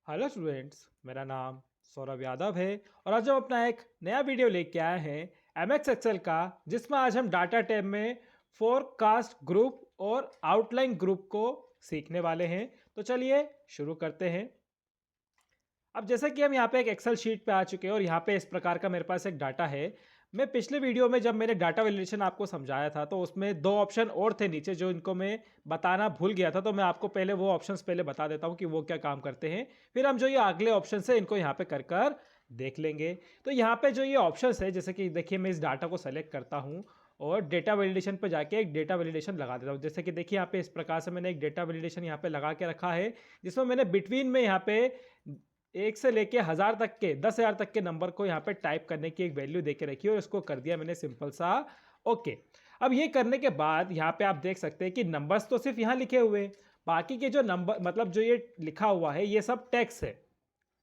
Hello students, मेरा नाम सौरभ यादव है और आज हम अपना एक नया वीडियो लेके आए हैं एमएक्स एक्सेल का, जिसमें आज हम डाटा टैब में फोरकास्ट ग्रुप और आउटलाइन ग्रुप को सीखने वाले हैं। तो चलिए शुरू करते हैं। अब जैसे कि हम यहाँ पे एक एक्सेल शीट पे आ चुके हैं और यहाँ पे इस प्रकार का मेरे पास एक डाटा है। मैं पिछले वीडियो में जब मैंने डाटा वैलिडेशन आपको समझाया था तो उसमें दो ऑप्शन और थे नीचे, जो इनको मैं बताना भूल गया था। तो मैं आपको पहले वो ऑप्शंस पहले बता देता हूँ कि वो क्या काम करते हैं, फिर हम जो ये अगले ऑप्शन है इनको यहाँ पे कर कर देख लेंगे। तो यहाँ पे जो ये ऑप्शन है, जैसे कि देखिए मैं इस डाटा को सेलेक्ट करता हूँ और डेटा वैलिडेशन पर जाके एक डेटा वैलिडेशन लगा देता हूँ। जैसे कि देखिए यहाँ पे इस प्रकार से मैंने एक डेटा वैलिडेशन यहाँ पे लगा के रखा है, जिसमें मैंने बिटवीन में यहाँ पे 1 से लेके 1000 तक के 10,000 तक के नंबर को यहाँ पे टाइप करने की एक वैल्यू देके रखी है और इसको कर दिया मैंने सिंपल सा ओके। अब ये करने के बाद यहाँ पे आप देख सकते हैं कि नंबर्स तो सिर्फ यहाँ लिखे हुए हैं, बाकी के जो नंबर मतलब जो ये लिखा हुआ है ये सब टेक्स्ट है।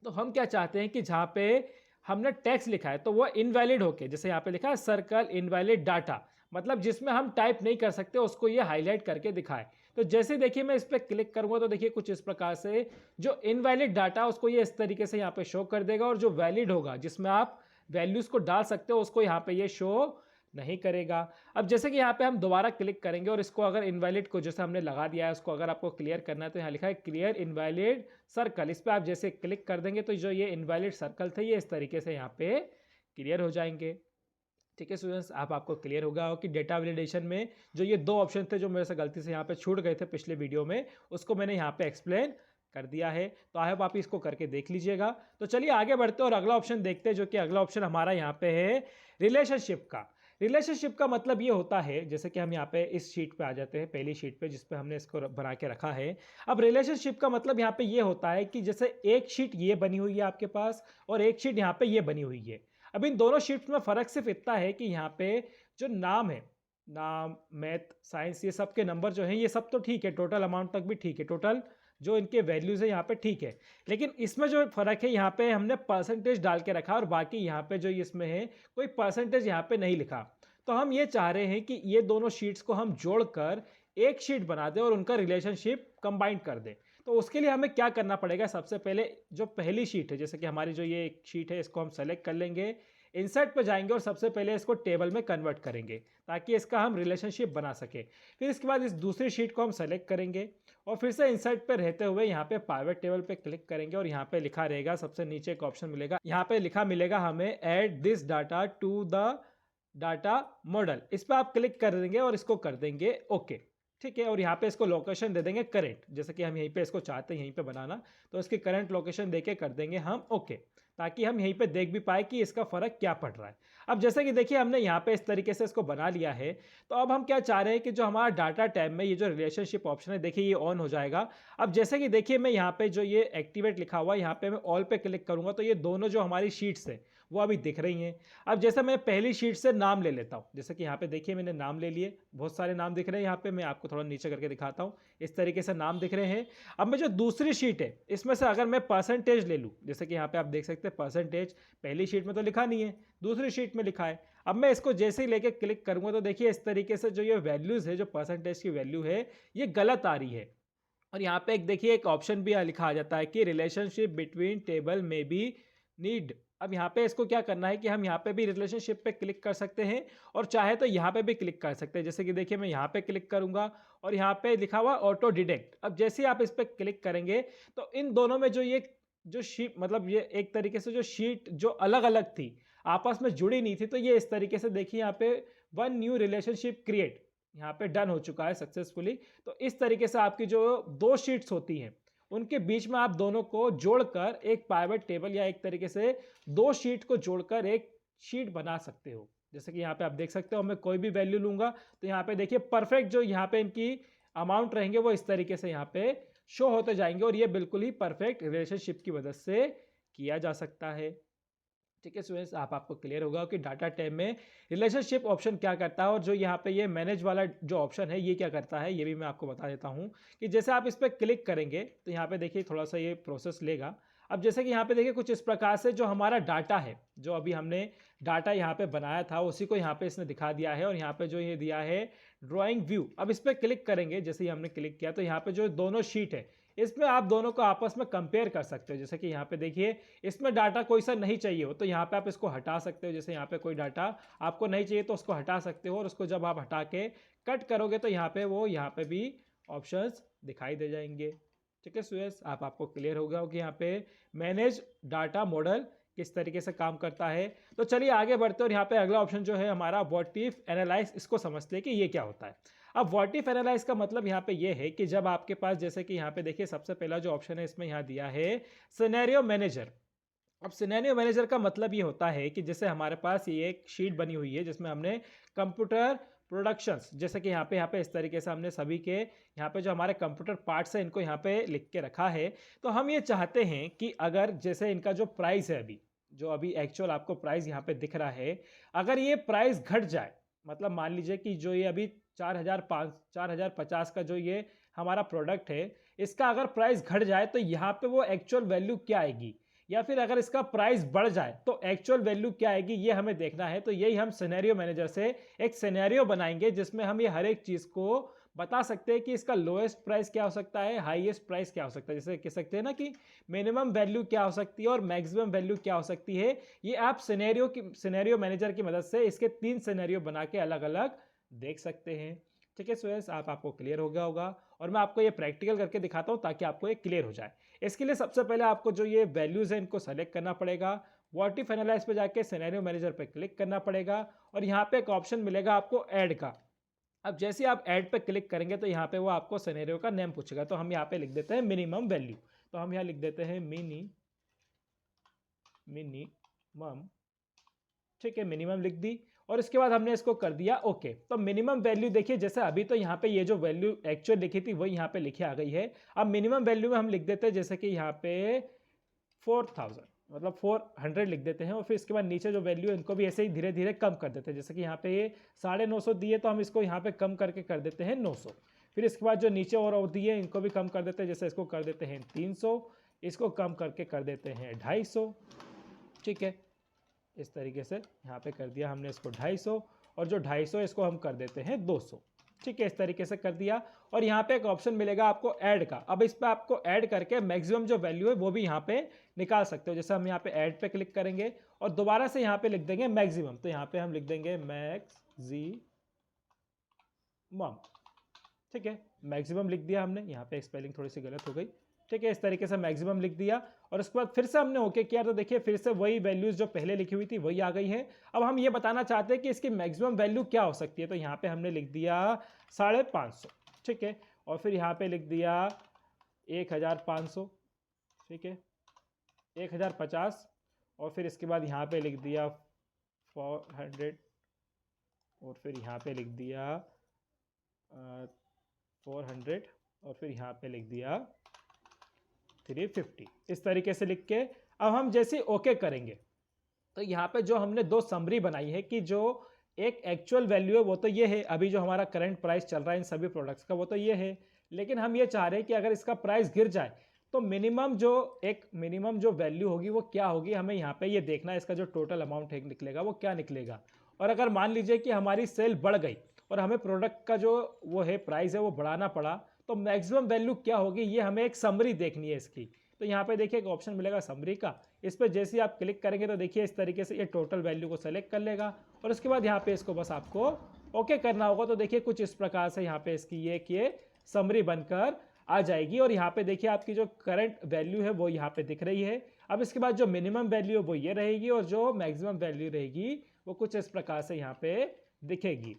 तो हम क्या चाहते हैं कि जहाँ पे हमने टेक्स्ट लिखा है तो वो इनवैलिड होके, जैसे यहाँ पे लिखा है सर्कल इनवैलिड डाटा, मतलब जिसमें हम टाइप नहीं कर सकते उसको ये हाईलाइट करके दिखाए। तो जैसे देखिए मैं इस पर क्लिक करूंगा तो देखिए कुछ इस प्रकार से जो इनवैलिड डाटा उसको ये इस तरीके से यहाँ पे शो कर देगा, और जो वैलिड होगा जिसमें आप वैल्यूज को डाल सकते हो उसको यहाँ पे ये शो नहीं करेगा। अब जैसे कि यहाँ पे हम दोबारा क्लिक करेंगे और इसको अगर इनवैलिड को जैसे हमने लगा दिया है उसको अगर आपको क्लियर करना है तो यहाँ लिखा है क्लियर इनवैलिड सर्कल। इस पर आप जैसे क्लिक कर देंगे तो जो ये इनवैलिड सर्कल थे ये इस तरीके से यहाँ पे क्लियर हो जाएंगे। ठीक है स्टूडेंट्स, आपको क्लियर होगा कि डेटा वैलिडेशन में जो ये दो ऑप्शन थे जो मेरे से गलती से यहाँ पे छूट गए थे पिछले वीडियो में, उसको मैंने यहाँ पे एक्सप्लेन कर दिया है। तो आई होप आप इसको करके देख लीजिएगा। तो चलिए आगे बढ़ते हैं और अगला ऑप्शन देखते हैं, जो कि अगला ऑप्शन हमारा यहाँ पे है रिलेशनशिप का। रिलेशनशिप का मतलब ये होता है, जैसे कि हम यहाँ पे इस शीट पे आ जाते हैं, पहली शीट पे जिस पे हमने इसको बना के रखा है। अब रिलेशनशिप का मतलब यहाँ पे ये होता है कि जैसे एक शीट ये बनी हुई है आपके पास और एक शीट यहाँ पे ये बनी हुई है। अब इन दोनों शीट्स में फ़र्क सिर्फ इतना है कि यहाँ पे जो नाम है, नाम, मैथ, साइंस, ये सब के नंबर जो हैं ये सब तो ठीक है, टोटल अमाउंट तक भी ठीक है, टोटल जो इनके वैल्यूज़ है यहाँ पे ठीक है। लेकिन इसमें जो फ़र्क है यहाँ पे हमने परसेंटेज डाल के रखा और बाकी यहाँ पे जो इसमें है कोई परसेंटेज यहाँ पे नहीं लिखा। तो हम ये चाह रहे हैं कि ये दोनों शीट्स को हम जोड़कर एक शीट बना दें और उनका रिलेशनशिप कंबाइन कर दें। तो उसके लिए हमें क्या करना पड़ेगा, सबसे पहले जो पहली शीट है, जैसे कि हमारी जो ये एक शीट है इसको हम सेलेक्ट कर लेंगे, इंसर्ट पे जाएंगे और सबसे पहले इसको टेबल में कन्वर्ट करेंगे ताकि इसका हम रिलेशनशिप बना सके। फिर इसके बाद इस दूसरी शीट को हम सेलेक्ट करेंगे और फिर से इंसर्ट पे रहते हुए यहाँ पे पाइवट टेबल पे क्लिक करेंगे और यहाँ पे लिखा रहेगा, सबसे नीचे एक ऑप्शन मिलेगा, यहाँ पे लिखा मिलेगा हमें add this data to the data model. इस पर आप क्लिक कर देंगे और इसको कर देंगे ओके। ठीक है, और यहाँ पे इसको लोकेशन दे देंगे करेंट, जैसे कि हम यहीं पे इसको चाहते हैं यहीं पे बनाना, तो इसकी करंट लोकेशन देके कर देंगे हम ओके, ताकि हम यहीं पे देख भी पाए कि इसका फ़र्क क्या पड़ रहा है। अब जैसे कि देखिए हमने यहाँ पे इस तरीके से इसको बना लिया है। तो अब हम क्या चाह रहे हैं कि जो हमारा डाटा टैब में ये जो रिलेशनशिप ऑप्शन है देखिए ये ऑन हो जाएगा। अब जैसे कि देखिए मैं यहाँ पे जो ये एक्टिवेट लिखा हुआ है यहाँ पे मैं ऑल पे क्लिक करूँगा तो ये दोनों जो हमारी शीट्स है वो अभी दिख रही हैं। अब जैसे मैं पहली शीट से नाम ले लेता हूँ, जैसे कि यहाँ पे देखिए मैंने नाम ले लिए, बहुत सारे नाम दिख रहे हैं यहाँ पे, मैं आपको थोड़ा नीचे करके दिखाता हूँ, इस तरीके से नाम दिख रहे हैं। अब मैं जो दूसरी शीट है इसमें से अगर मैं परसेंटेज ले लूँ, जैसे कि यहाँ पे आप देख सकते हैं परसेंटेज पहली शीट में तो लिखा नहीं है, दूसरी शीट में लिखा है। अब मैं इसको जैसे ही लेके क्लिक करूँगा तो देखिए इस तरीके से जो ये वैल्यूज़ है, जो परसेंटेज की वैल्यू है ये गलत आ रही है। और यहाँ पे एक देखिए एक ऑप्शन भी लिखा आ जाता है कि रिलेशनशिप बिटवीन टेबल में बी नीड। अब यहाँ पे इसको क्या करना है कि हम यहाँ पे भी रिलेशनशिप पे क्लिक कर सकते हैं और चाहे तो यहाँ पे भी क्लिक कर सकते हैं। जैसे कि देखिए मैं यहाँ पे क्लिक करूँगा और यहाँ पे लिखा हुआ ऑटो डिटेक्ट। अब जैसे ही आप इस पर क्लिक करेंगे तो इन दोनों में जो शीट मतलब ये एक तरीके से जो शीट जो अलग अलग थी आपस में जुड़ी नहीं थी, तो ये इस तरीके से देखिए यहाँ पे वन न्यू रिलेशनशिप क्रिएट यहाँ पे डन हो चुका है सक्सेसफुली। तो इस तरीके से आपकी जो दो शीट्स होती हैं उनके बीच में आप दोनों को जोड़कर एक पाइवट टेबल या एक तरीके से दो शीट को जोड़कर एक शीट बना सकते हो। जैसे कि यहाँ पे आप देख सकते हो मैं कोई भी वैल्यू लूंगा तो यहाँ पे देखिए परफेक्ट जो यहाँ पे इनकी अमाउंट रहेंगे वो इस तरीके से यहाँ पे शो होते जाएंगे और ये बिल्कुल ही परफेक्ट रिलेशनशिप की वजह से किया जा सकता है। ठीक है स्टूडेंट्स, आपको क्लियर होगा कि डाटा टैब में रिलेशनशिप ऑप्शन क्या करता है और जो यहाँ पे ये मैनेज वाला जो ऑप्शन है ये क्या करता है ये भी मैं आपको बता देता हूँ। कि जैसे आप इस पर क्लिक करेंगे तो यहाँ पे देखिए थोड़ा सा ये प्रोसेस लेगा। अब जैसे कि यहाँ पे देखिए कुछ इस प्रकार से जो हमारा डाटा है, जो अभी हमने डाटा यहाँ पे बनाया था उसी को यहाँ पे इसने दिखा दिया है और यहाँ पे जो ये दिया है ड्राइंग व्यू। अब इस पर क्लिक करेंगे, जैसे ही हमने क्लिक किया तो यहाँ पे जो दोनों शीट है इसमें आप दोनों को आपस में कंपेयर कर सकते हो। जैसे कि यहाँ पे देखिए, इसमें डाटा कोई सा नहीं चाहिए हो तो यहाँ पे आप इसको हटा सकते हो। जैसे यहाँ पे कोई डाटा आपको नहीं चाहिए तो उसको हटा सकते हो, और उसको जब आप हटा के कट करोगे तो यहाँ पे वो यहाँ पे भी ऑप्शंस दिखाई दे जाएंगे। ठीक है सुयस, आपको क्लियर हो गया हो कि यहाँ पे मैनेज डाटा मॉडल किस तरीके से काम करता है। तो चलिए आगे बढ़ते हैं, और यहाँ पे अगला ऑप्शन जो है हमारा व्हाट इफ एनालाइज, इसको समझते हैं कि ये क्या होता है। अब व्हाट इफ एनालाइज का मतलब यहाँ पे ये है कि जब आपके पास, जैसे कि यहाँ पे देखिए सबसे पहला जो ऑप्शन है इसमें यहाँ दिया है सिनेरियो मैनेजर। अब सिनेरियो मैनेजर का मतलब ये होता है कि जैसे हमारे पास ये एक शीट बनी हुई है जिसमें हमने कंप्यूटर प्रोडक्शंस, जैसे कि यहाँ पे इस तरीके से हमने सभी के यहाँ पे जो हमारे कंप्यूटर पार्ट्स हैं इनको यहाँ पे लिख के रखा है। तो हम ये चाहते हैं कि अगर जैसे इनका जो प्राइस है अभी, जो अभी एक्चुअल आपको प्राइस यहाँ पे दिख रहा है, अगर ये प्राइस घट जाए, मतलब मान लीजिए कि जो ये अभी 4050 का जो ये हमारा प्रोडक्ट है, इसका अगर प्राइस घट जाए तो यहाँ पे वो एक्चुअल वैल्यू क्या आएगी, या फिर अगर इसका प्राइस बढ़ जाए तो एक्चुअल वैल्यू क्या आएगी, ये हमें देखना है। तो यही हम सिनेरियो मैनेजर से एक सिनेरियो बनाएंगे जिसमें हम ये हर एक चीज को बता सकते हैं कि इसका लोएस्ट प्राइस क्या हो सकता है, हाईएस्ट प्राइस क्या हो सकता है। जैसे कह सकते हैं ना कि मिनिमम वैल्यू क्या हो सकती है और मैक्सिमम वैल्यू क्या हो सकती है। ये आप सिनेरियो मैनेजर की मदद से इसके 3 सिनेरियो बना के अलग अलग देख सकते हैं। ठीक है सुयस, आपको क्लियर हो गया होगा, और मैं आपको ये प्रैक्टिकल करके दिखाता हूँ ताकि आपको ये क्लियर हो जाए। इसके लिए सबसे पहले आपको जो ये वैल्यूज है इनको सेलेक्ट करना पड़ेगा। व्हाट इफ एनालाइज पे जाके सिनेरियो मैनेजर पे क्लिक करना पड़ेगा, और यहाँ पे एक ऑप्शन मिलेगा आपको ऐड का। अब जैसे आप ऐड पे क्लिक करेंगे तो यहाँ पे वो आपको सिनेरियो का नेम पूछेगा। तो हम यहाँ पे लिख देते हैं मिनिमम वैल्यू। तो हम यहाँ लिख देते हैं मिनिमम। ठीक है, मिनिमम लिख दी, और इसके बाद हमने इसको कर दिया ओके। तो मिनिमम वैल्यू देखिए, जैसे अभी तो यहाँ पे ये जो वैल्यू एक्चुअल लिखी थी वही यहाँ पे लिखी आ गई है। अब मिनिमम वैल्यू में हम लिख देते हैं जैसे कि यहाँ पे 4000, मतलब 400 लिख देते हैं, और फिर इसके बाद नीचे जो वैल्यू है इनको भी ऐसे ही धीरे धीरे कम कर देते हैं। जैसे कि यहाँ पे ये 950 दिए तो हम इसको यहाँ पे कम करके कर देते हैं 900। फिर इसके बाद जो नीचे और दिए इनको भी कम कर देते हैं, जैसे इसको कर देते हैं 300, इसको कम करके कर देते हैं 250। ठीक है, इस तरीके से यहाँ पे कर दिया हमने इसको 250, और जो 250 इसको हम कर देते हैं 200। ठीक है, इस तरीके से कर दिया, और यहाँ पे एक ऑप्शन मिलेगा आपको ऐड का। अब इस पे आपको ऐड करके मैक्सिमम जो वैल्यू है वो भी यहाँ पे निकाल सकते हो। जैसे हम यहाँ पे ऐड पे क्लिक करेंगे और दोबारा से यहाँ पे लिख देंगे मैक्सिमम, तो यहाँ पे हम लिख देंगे मैक्सिमम। ठीक है, मैक्सिमम लिख दिया हमने, यहाँ पे स्पेलिंग थोड़ी सी गलत हो गई। ठीक है, इस तरीके से मैक्सिमम लिख दिया, और उसके बाद फिर से हमने ओके किया तो देखिए फिर से वही वैल्यूज जो पहले लिखी हुई थी वही आ गई है। अब हम ये बताना चाहते हैं कि इसकी मैक्सिमम वैल्यू क्या हो सकती है। तो यहाँ पे हमने लिख दिया 550। ठीक है, और फिर यहाँ पे लिख दिया 1500। ठीक है, 1050, और फिर इसके बाद यहाँ पे लिख दिया 400, और फिर यहाँ पे लिख दिया 400, और फिर यहाँ पे लिख दिया 350। इस तरीके से लिख के अब हम जैसे ओके करेंगे तो यहाँ पे जो हमने 2 समरी बनाई है कि जो एक एक्चुअल वैल्यू है वो तो ये है, अभी जो हमारा करंट प्राइस चल रहा है इन सभी प्रोडक्ट्स का वो तो ये है, लेकिन हम ये चाह रहे हैं कि अगर इसका प्राइस गिर जाए तो मिनिमम जो वैल्यू होगी वो क्या होगी, हमें यहाँ पे ये देखना है। इसका जो टोटल अमाउंट है निकलेगा वो क्या निकलेगा। और अगर मान लीजिए कि हमारी सेल बढ़ गई और हमें प्रोडक्ट का जो वो है प्राइस है वो बढ़ाना पड़ा, तो मैक्सिमम वैल्यू क्या होगी ये हमें एक समरी देखनी है इसकी। तो यहाँ पे देखिए एक ऑप्शन मिलेगा समरी का, इस पर जैसे ही आप क्लिक करेंगे तो देखिए इस तरीके से ये टोटल वैल्यू को सेलेक्ट कर लेगा, और उसके बाद यहाँ पे इसको बस आपको ओके करना होगा। तो देखिए कुछ इस प्रकार से यहाँ पे इसकी ये समरी बनकर आ जाएगी, और यहाँ पे देखिए आपकी जो करंट वैल्यू है वो यहाँ पे दिख रही है। अब इसके बाद जो मिनिमम वैल्यू है वो ये रहेगी, और जो मैक्सिमम वैल्यू रहेगी वो कुछ इस प्रकार से यहाँ पे दिखेगी।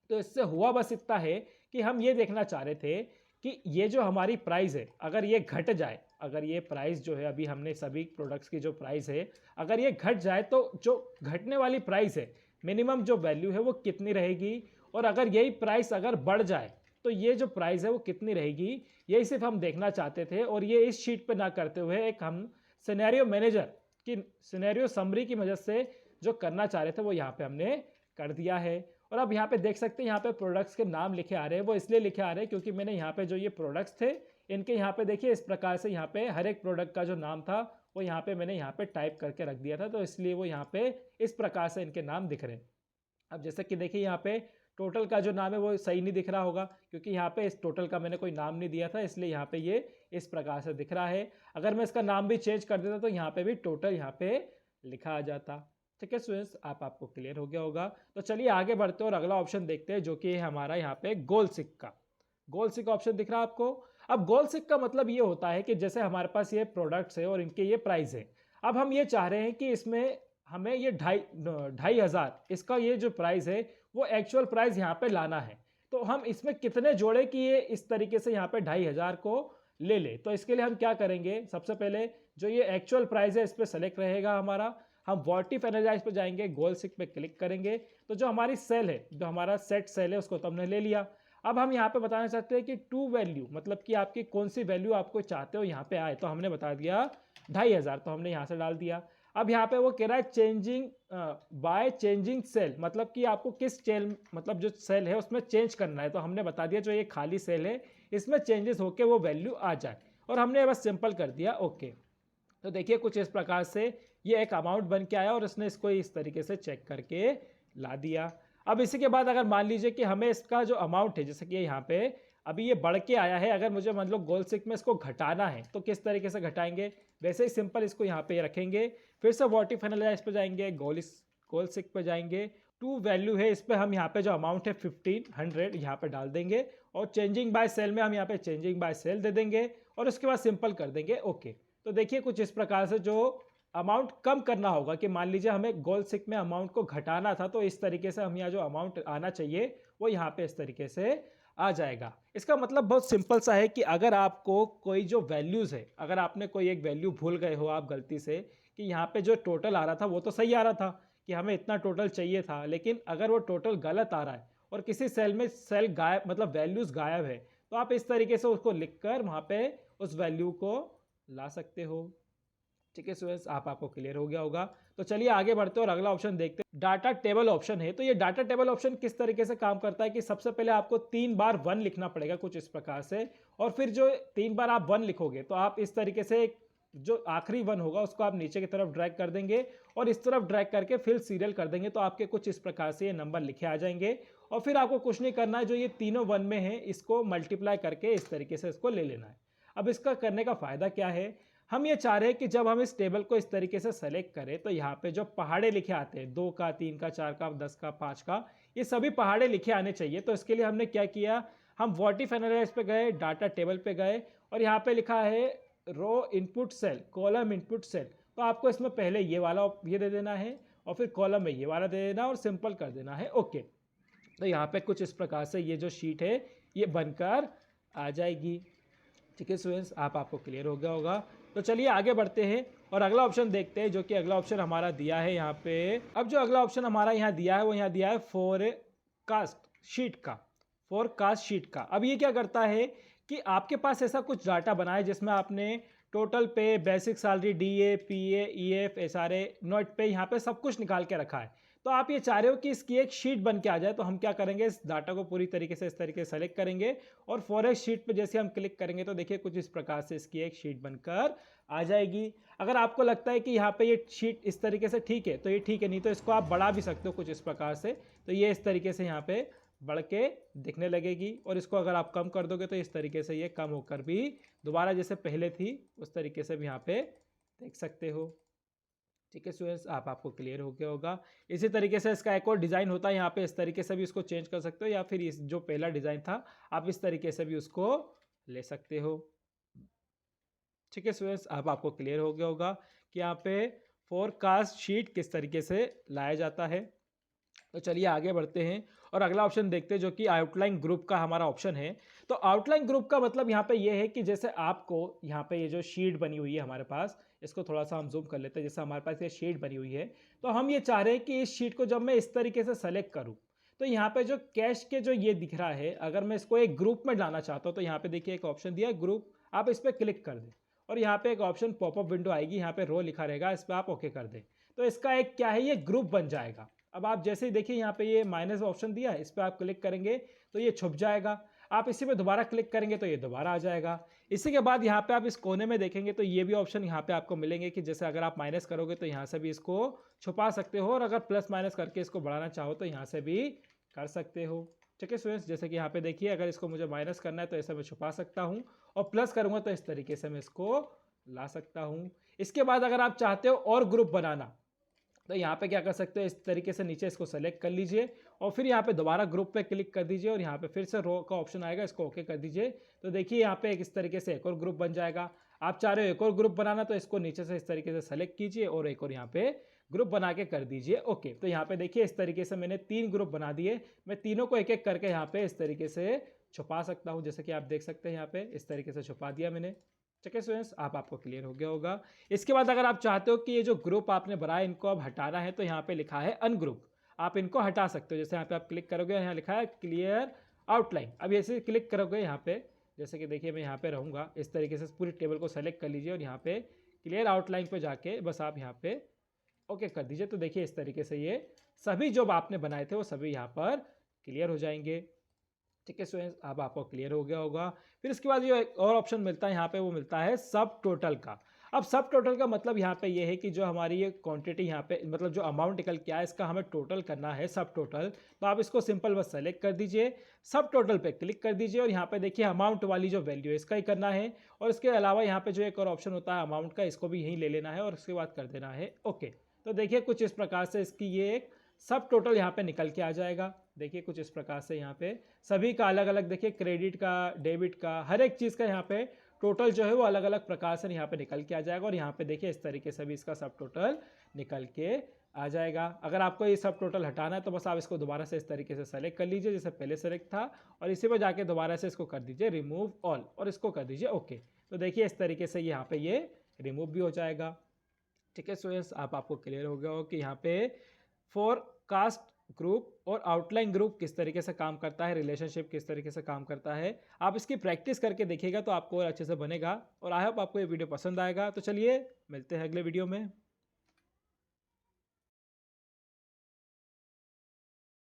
तो इससे हुआ बस इतना है कि हम ये देखना चाह रहे थे कि ये जो हमारी प्राइस है अगर ये घट जाए, अगर ये प्राइस जो है अभी हमने सभी प्रोडक्ट्स की जो प्राइस है अगर ये घट जाए तो जो घटने वाली प्राइस है मिनिमम जो वैल्यू है वो कितनी रहेगी, और अगर यही प्राइस अगर बढ़ जाए तो ये जो प्राइस है वो कितनी रहेगी, यही सिर्फ हम देखना चाहते थे। और ये इस शीट पे ना करते हुए एक हम सिनेरियो मैनेजर की सिनेरियो समरी की मदद से जो करना चाह रहे थे वो यहाँ पे हमने कर दिया है। और अब यहाँ पे देख सकते हैं यहाँ पे प्रोडक्ट्स के नाम लिखे आ रहे हैं, वो इसलिए लिखे आ रहे हैं क्योंकि मैंने यहाँ पे जो ये प्रोडक्ट्स थे इनके यहाँ पे देखिए इस प्रकार से यहाँ पे हर एक प्रोडक्ट का जो नाम था वो यहाँ पे मैंने यहाँ पे टाइप करके रख दिया था, तो इसलिए वो यहाँ पे इस प्रकार से इनके नाम दिख रहे हैं। अब जैसे कि देखिए यहाँ पे टोटल का जो नाम है वो सही नहीं दिख रहा होगा क्योंकि यहाँ पे इस टोटल का मैंने कोई नाम नहीं दिया था, इसलिए यहाँ पे ये इस प्रकार से दिख रहा है। अगर मैं इसका नाम भी चेंज कर देता तो यहाँ पे भी टोटल यहाँ पे लिखा आ जाता। ठीक है स्टूडेंट्स, आपको क्लियर हो गया होगा। तो चलिए आगे बढ़ते हैं और अगला ऑप्शन देखते हैं जो कि है हमारा यहाँ पे गोल सिक्का। गोल सिक्का ऑप्शन दिख रहा है आपको। अब गोल सिक्का मतलब ये होता है कि जैसे हमारे पास ये प्रोडक्ट्स है और इनके ये प्राइस है। अब हम ये चाह रहे हैं कि इसमें हमें ये ढाई हज़ार इसका ये जो प्राइस है वो एक्चुअल प्राइस यहाँ पे लाना है। तो हम इसमें कितने जोड़े कि ये इस तरीके से यहाँ पे 2500 को ले ले। तो इसके लिए हम क्या करेंगे, सबसे पहले जो ये एक्चुअल प्राइस है इस पर सेलेक्ट रहेगा हमारा। हम वॉटिफ एनालाइज पे जाएंगे, गोल सिक पे क्लिक करेंगे। तो जो हमारी सेल है, जो हमारा सेट सेल है उसको तो हमने ले लिया। अब हम यहाँ पे बताना चाहते हैं कि टू वैल्यू मतलब कि आपकी कौन सी वैल्यू आपको चाहते हो यहाँ पे आए। तो हमने बता दिया 2500, तो हमने यहाँ से डाल दिया। अब यहाँ पे वो कह रहा है चेंजिंग बाय चेंजिंग सेल, मतलब कि आपको किस सेल मतलब जो सेल है उसमें चेंज करना है। तो हमने बता दिया जो ये खाली सेल है इसमें चेंजेस होके वो वैल्यू आ जाए, और हमने बस सिंपल कर दिया ओके। तो देखिए कुछ इस प्रकार से ये एक अमाउंट बन के आया और इसने इसको इस तरीके से चेक करके ला दिया। अब इसी के बाद अगर मान लीजिए कि हमें इसका जो अमाउंट है, जैसे कि यहाँ पे अभी ये बढ़ के आया है, अगर मुझे मतलब गोल सिक में इसको घटाना है तो किस तरीके से घटाएंगे, वैसे ही सिंपल इसको यहाँ पे रखेंगे। फिर से वॉटिफ एनालाइज पे जाएंगे, गोल सिक पे जाएंगे, टू वैल्यू है इस पर हम यहाँ पे जो अमाउंट है 1500 यहाँ पे डाल देंगे, और चेंजिंग बाय सेल में हम यहाँ पे चेंजिंग बाय सेल दे देंगे, और उसके बाद सिंपल कर देंगे ओके। तो देखिए कुछ इस प्रकार से जो अमाउंट कम करना होगा कि मान लीजिए हमें गोल सिक में अमाउंट को घटाना था, तो इस तरीके से हम यहाँ जो अमाउंट आना चाहिए वो यहाँ पे इस तरीके से आ जाएगा। इसका मतलब बहुत सिंपल सा है कि अगर आपको कोई जो वैल्यूज़ है, अगर आपने कोई एक वैल्यू भूल गए हो आप गलती से, कि यहाँ पे जो टोटल आ रहा था वो तो सही आ रहा था कि हमें इतना टोटल चाहिए था, लेकिन अगर वो टोटल गलत आ रहा है और किसी सेल में सेल गायब मतलब वैल्यूज़ गायब है, तो आप इस तरीके से उसको लिख कर वहाँ पे उस वैल्यू को ला सकते हो। ठीक है स्टूडेंट्स, आपको क्लियर हो गया होगा। तो चलिए आगे बढ़ते हैं और अगला ऑप्शन देखते हैं। डाटा टेबल ऑप्शन है। तो ये डाटा टेबल ऑप्शन किस तरीके से काम करता है कि सबसे पहले आपको 3 बार 1 लिखना पड़ेगा कुछ इस प्रकार से, और फिर जो 3 बार आप 1 लिखोगे तो आप इस तरीके से जो आखिरी 1 होगा उसको आप नीचे की तरफ ड्रैग कर देंगे और इस तरफ ड्रैग करके फिर सीरियल कर देंगे, तो आपके कुछ इस प्रकार से ये नंबर लिखे आ जाएंगे। और फिर आपको कुछ नहीं करना है, जो ये तीनों 1 में है इसको मल्टीप्लाई करके इस तरीके से इसको ले लेना है। अब इसका करने का फायदा क्या है, हम ये चाह रहे हैं कि जब हम इस टेबल को इस तरीके से सेलेक्ट करें तो यहाँ पे जो पहाड़े लिखे आते हैं 2 का 3 का 4 का 10 का 5 का, ये सभी पहाड़े लिखे आने चाहिए। तो इसके लिए हमने क्या किया, हम वॉटिफ एनालाइज पे गए, डाटा टेबल पे गए, और यहाँ पे लिखा है row input cell, column input cell. तो आपको इसमें पहले ये वाला ये दे देना है और फिर कॉलम में ये वाला दे देना और सिंपल कर देना है ओके। तो यहाँ पे कुछ इस प्रकार से ये जो शीट है ये बनकर आ जाएगी। ठीक है स्टूडेंट्स, आपको क्लियर हो गया होगा। तो चलिए आगे बढ़ते हैं और अगला ऑप्शन देखते हैं, जो कि अगला ऑप्शन हमारा दिया है यहाँ पे। अब जो अगला ऑप्शन हमारा यहाँ दिया है वो यहाँ दिया है फोरकास्ट शीट का। फोरकास्ट शीट का अब ये क्या करता है कि आपके पास ऐसा कुछ डाटा बना है जिसमें आपने टोटल पे, बेसिक सैलरी, डीए, पीए, ईएफ, एसआरए, नोट पे, यहाँ पे सब कुछ निकाल के रखा है। तो आप ये चाह रहे हो कि इसकी एक शीट बन के आ जाए, तो हम क्या करेंगे, इस डाटा को पूरी तरीके से इस तरीके से सेलेक्ट करेंगे और फॉरेक्स शीट पे जैसे हम क्लिक करेंगे तो देखिए कुछ इस प्रकार से इसकी एक शीट बनकर आ जाएगी। अगर आपको लगता है कि यहाँ पे ये शीट इस तरीके से ठीक है तो ये ठीक है, नहीं तो इसको आप बढ़ा भी सकते हो कुछ इस प्रकार से। तो ये इस तरीके से यहाँ पे बढ़ के दिखने लगेगी, और इसको अगर आप कम कर दोगे तो इस तरीके से ये कम होकर भी दोबारा जैसे पहले थी उस तरीके से भी यहाँ पे देख सकते हो। ठीक है स्टूडेंट्स, आपको क्लियर हो गया होगा। इसी तरीके से इसका एक और डिज़ाइन होता है, यहाँ पे इस तरीके से भी इसको चेंज कर सकते हो, या फिर इस जो पहला डिज़ाइन था आप इस तरीके से भी उसको ले सकते हो। ठीक है स्टूडेंट्स, आपको क्लियर हो गया होगा कि यहाँ पे फोरकास्ट शीट किस तरीके से लाया जाता है। तो चलिए आगे बढ़ते हैं और अगला ऑप्शन देखते हैं, जो कि आउटलाइन ग्रुप का हमारा ऑप्शन है। तो आउटलाइन ग्रुप का मतलब यहाँ पे ये है कि जैसे आपको यहाँ पे ये जो शीट बनी हुई है हमारे पास, इसको थोड़ा सा हम जूम कर लेते हैं। जैसे हमारे पास ये शीट बनी हुई है, तो हम ये चाह रहे हैं कि इस शीट को जब मैं इस तरीके से सेलेक्ट करूँ तो यहाँ पे जो कैश के जो ये दिख रहा है, अगर मैं इसको एक ग्रुप में डालना चाहता हूँ तो यहाँ पे देखिए एक ऑप्शन दिया है ग्रुप, आप इस पर क्लिक कर दें और यहाँ पे एक ऑप्शन पॉपअप विंडो आएगी, यहाँ पे रो लिखा रहेगा, इस पर आप ओके कर दें। तो इसका एक क्या है, ये ग्रुप बन जाएगा। अब आप जैसे ही देखिए यहाँ पे ये माइनस ऑप्शन दिया है, इस पर आप क्लिक करेंगे तो ये छुप जाएगा। आप इसी पे दोबारा क्लिक करेंगे तो ये दोबारा आ जाएगा। इसी के बाद यहाँ पे आप इस कोने में देखेंगे तो ये भी ऑप्शन यहाँ पे आपको मिलेंगे कि जैसे अगर आप माइनस करोगे तो यहाँ से भी इसको छुपा सकते हो, और अगर प्लस माइनस करके इसको बढ़ाना चाहो तो यहाँ से भी कर सकते हो। ठीक है स्टूडेंट्स, जैसे कि यहाँ पे देखिए अगर इसको मुझे माइनस करना है तो ऐसा मैं छुपा सकता हूँ, और प्लस करूँगा तो इस तरीके से मैं इसको ला सकता हूँ। इसके बाद अगर आप चाहते हो और ग्रुप बनाना तो यहाँ पे क्या कर सकते हो, इस तरीके से नीचे इसको सेलेक्ट कर लीजिए और फिर यहाँ पे दोबारा ग्रुप पे क्लिक कर दीजिए और यहाँ पे फिर से रो का ऑप्शन आएगा, इसको ओके कर दीजिए। तो देखिए यहाँ पे एक इस तरीके से एक और ग्रुप बन जाएगा। आप चाह रहे हो एक और ग्रुप बनाना तो इसको नीचे से इस तरीके से सेलेक्ट कीजिए और एक और यहाँ पे ग्रुप बना के कर दीजिए ओके। तो यहाँ पे देखिए इस तरीके से मैंने 3 ग्रुप बना दिए। मैं तीनों को एक एक करके यहाँ पे इस तरीके से छुपा सकता हूँ, जैसे कि आप देख सकते हैं यहाँ पे इस तरीके से छुपा दिया मैंने। ठीक है स्टूडेंट्स, आपको क्लियर हो गया होगा। इसके बाद अगर आप चाहते हो कि ये जो ग्रुप आपने बनाया इनको अब हटाना है तो यहाँ पे लिखा है अनग्रुप, आप इनको हटा सकते हो। जैसे यहाँ पे आप क्लिक करोगे, यहाँ लिखा है क्लियर आउटलाइन। अब ऐसे क्लिक करोगे यहाँ पे, जैसे कि देखिए मैं यहाँ पे रहूँगा, इस तरीके से पूरी टेबल को सेलेक्ट कर लीजिए और यहाँ पे क्लियर आउटलाइन पे जाके बस आप यहाँ पे ओके कर दीजिए। तो देखिए इस तरीके से ये सभी जो आपने बनाए थे वो सभी यहाँ पर क्लियर हो जाएंगे। ठीक है स्टूडेंट्स, अब आपको क्लियर हो गया होगा। फिर इसके बाद जो एक और ऑप्शन मिलता है यहाँ पे, वो मिलता है सब टोटल का। अब सब टोटल का मतलब यहाँ पे ये है कि जो हमारी ये क्वांटिटी यहाँ पे मतलब जो अमाउंट निकल के आया इसका हमें टोटल करना है, सब टोटल। तो आप इसको सिंपल बस सेलेक्ट कर दीजिए, सब टोटल पे क्लिक कर दीजिए और यहाँ पे देखिए अमाउंट वाली जो वैल्यू है इसका ही करना है। और इसके अलावा यहाँ पे जो एक और ऑप्शन होता है अमाउंट का, इसको भी यहीं ले लेना है और उसके बाद कर देना है ओके। तो देखिए कुछ इस प्रकार से इसकी ये एक सब टोटल यहाँ पे निकल के आ जाएगा। देखिए कुछ इस प्रकार से यहाँ पे सभी का अलग अलग, देखिए क्रेडिट का, डेबिट का, हर एक चीज़ का यहाँ पे टोटल जो है वो अलग अलग प्रकार से यहाँ पे निकल के आ जाएगा। और यहाँ पे देखिए इस तरीके से भी इसका सब टोटल निकल के आ जाएगा। अगर आपको ये सब टोटल हटाना है तो बस आप इसको दोबारा से इस तरीके से सेलेक्ट कर लीजिए जैसे पहले सेलेक्ट था, और इसी पर जाके दोबारा से इसको कर दीजिए रिमूव ऑल और इसको कर दीजिए ओके। तो देखिए इस तरीके से यहाँ पे ये रिमूव भी हो जाएगा। ठीक है स्टूडेंट्स, आपको क्लियर हो गया हो कि यहाँ पे फोरकास्ट ग्रुप और आउटलाइन ग्रुप किस तरीके से काम करता है, रिलेशनशिप किस तरीके से काम करता है। आप इसकी प्रैक्टिस करके देखिएगा तो आपको और अच्छे से बनेगा। और आई होप आपको ये वीडियो पसंद आएगा। तो चलिए मिलते हैं अगले वीडियो में।